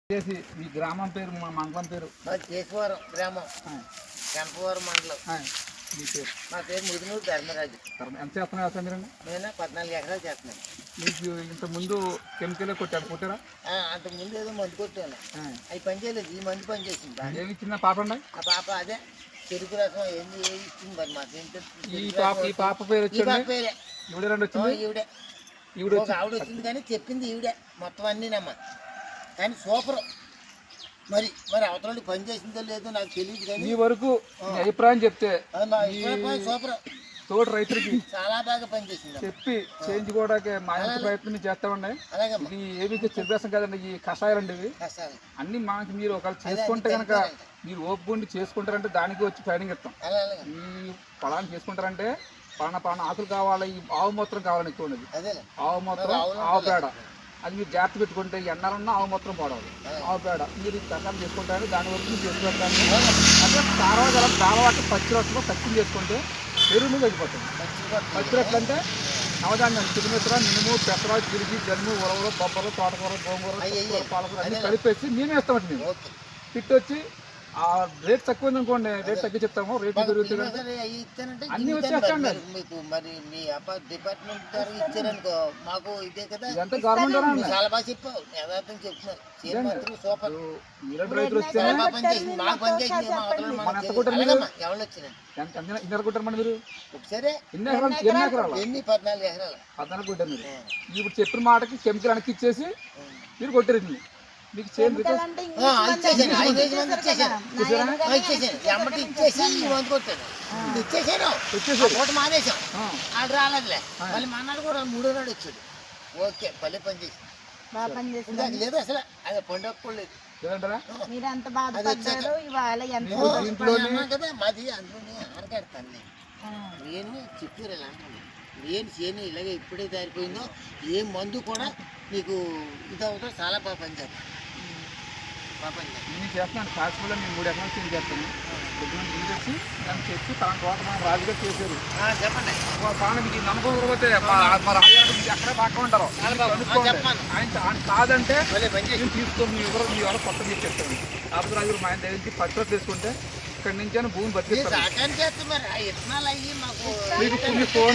మీ గ్రామం పేరు, మా మండలం పేరు? కేశవరం గ్రామం, గణపవరం మండలం. మీ పేరు? మా పేరు ముదినూరు ధర్మరాజు. ఎంత చేస్తున్నారు సార్ మీరు? నేను 14 ఎకరాలు చేస్తున్నాను. మీకు ఇంతకుముందు కెమికల్ కొట్టారా? అంతకుముందు ఏదో మందు కొట్టాను, అవి పని చేయలేదు. ఈ మందు పని చేసింది. ఏమి ఇచ్చిందా పాప? ఆ పాప అదే చెరుకు రసం ఏంది ఇచ్చింది. మరి మాకు ఈ పాప పేరు వచ్చింది? ఈవిడే ఒక ఆవిడ వచ్చింది, కానీ చెప్పింది ఈవిడే మొత్తం అన్నీనమ్మా. కానీ సూపర్. మరి అవతల పని చేసిందో లేదో నాకు తెలియదు, కానీ ఈ వరకు అభిప్రాయం చెప్తే సూపర్. తోటి రైతులకి చాలా బాగా పనిచేసింది చెప్పి చేయించుకోవడానికి మా ఇంటి ప్రయత్నం చేస్తామండి. ఇది ఏమి చెరుకు కాదండి, ఈ కషాయాలండి ఇవి అన్ని. మనకి మీరు ఒకవేళ చేసుకుంటే కనుక, మీరు ఓపుకుండి చేసుకుంటారంటే దానికి వచ్చి ట్రైనింగ్ ఇస్తాం. ఈ పొలాన్ని చేసుకుంటారంటే పలానా ఆకులు కావాలి, ఈ ఆవు మూత్రం కావాలని ఎక్కువ ఉండేది. ఆవు మూత్రం, ఆవు పేడ, అది మీరు జాగ్రత్త పెట్టుకుంటే ఎన్నారన్నా ఆవు మూత్రం పోవడం, ఆవు పేడ మీరు కషాయం చేసుకుంటారు. దాని వరకు మీరు చేసుకుంటారు. అంటే దావవాటి పచ్చి రొట్టెలో పచ్చిని చేసుకుంటే ఎరువులు తగ్గిపోతుంది. పచ్చి రొట్టెలు అంటే నవధాన్యాలు, చిరుమిత్ర, మినుము, పెసర, గిరిజి, జనుము, ఉలవలు, బొబ్బలు, తోటకూర, గోంగూర, పాలకూర అన్ని కలిపేసి మేమే ఇస్తామండి. మేము పిట్ వచ్చి ఆ రేట్ తక్కువ అనుకోండి, రేట్ తగ్గి చెప్తాము. రేట్ పెరుగుతుంది అన్ని వచ్చేస్తాండి. మరి మీ డిపార్ట్మెంట్ ద్వారా ఇచ్చారనుకో మాకు ఇదే కదా. ఇదంతా గవర్నమెంట్ చాలా బాగా చెప్పావు, యథార్థం చెప్తున్నారు. సూపర్. రైతులు వస్తే ఎవరు వచ్చినాయి ఎన్ని అనుకుంటారు మీరు? ఒకసారి ఎన్ని ఎకరాలు? 14 ఎకరాలు. 14 కొట్టారు మీరు. ఇప్పుడు చెప్పిన మాటకి కెమికల్ వెనక్కి ఇచ్చేసి మీరు కొట్టారు. మీకు చేయండి మానేసాం. ఆడు రాలేదులే. మళ్ళీ మన్నాడు కూడా 3వ నాడు వచ్చాడు. ఓకే, భలే పని చేసి లేదు అసలు. అది పండుగ కూడా లేదు కదా. మాది అందులోనే ఆనకాడతాను నేను. చెప్పారు ఇలా అంటాను, నేను చేయను ఇలాగే ఇప్పుడే దారిపోయిందో ఏ మందు కూడా నీకు ఇదవుతో చాలా బాగా పనిచేస్తాను. నేను చేస్తున్నాను కాశ్మీర్లో. నేను 3 ఎకరాలు చేంజ్ చేస్తాను. వచ్చి దాన్ని చెప్పి తన తోట మన రాజుగారు చేశారు. చెప్పండి. మీకు నమ్మకం పోతే మా రాజుగారు మీకు ఎక్కడే బాగా ఉంటారు. ఆయన కాదంటే నేను తీసుకొని మీ ఎవరో కొత్త మీకు చెప్తాను. కాకపోతే రాజుగారు మా ఆయన దగ్గర పట్టుదల తీసుకుంటే ఇక్కడి నుంచి భూమి బతికిస్తారు. మీకు ఫోన్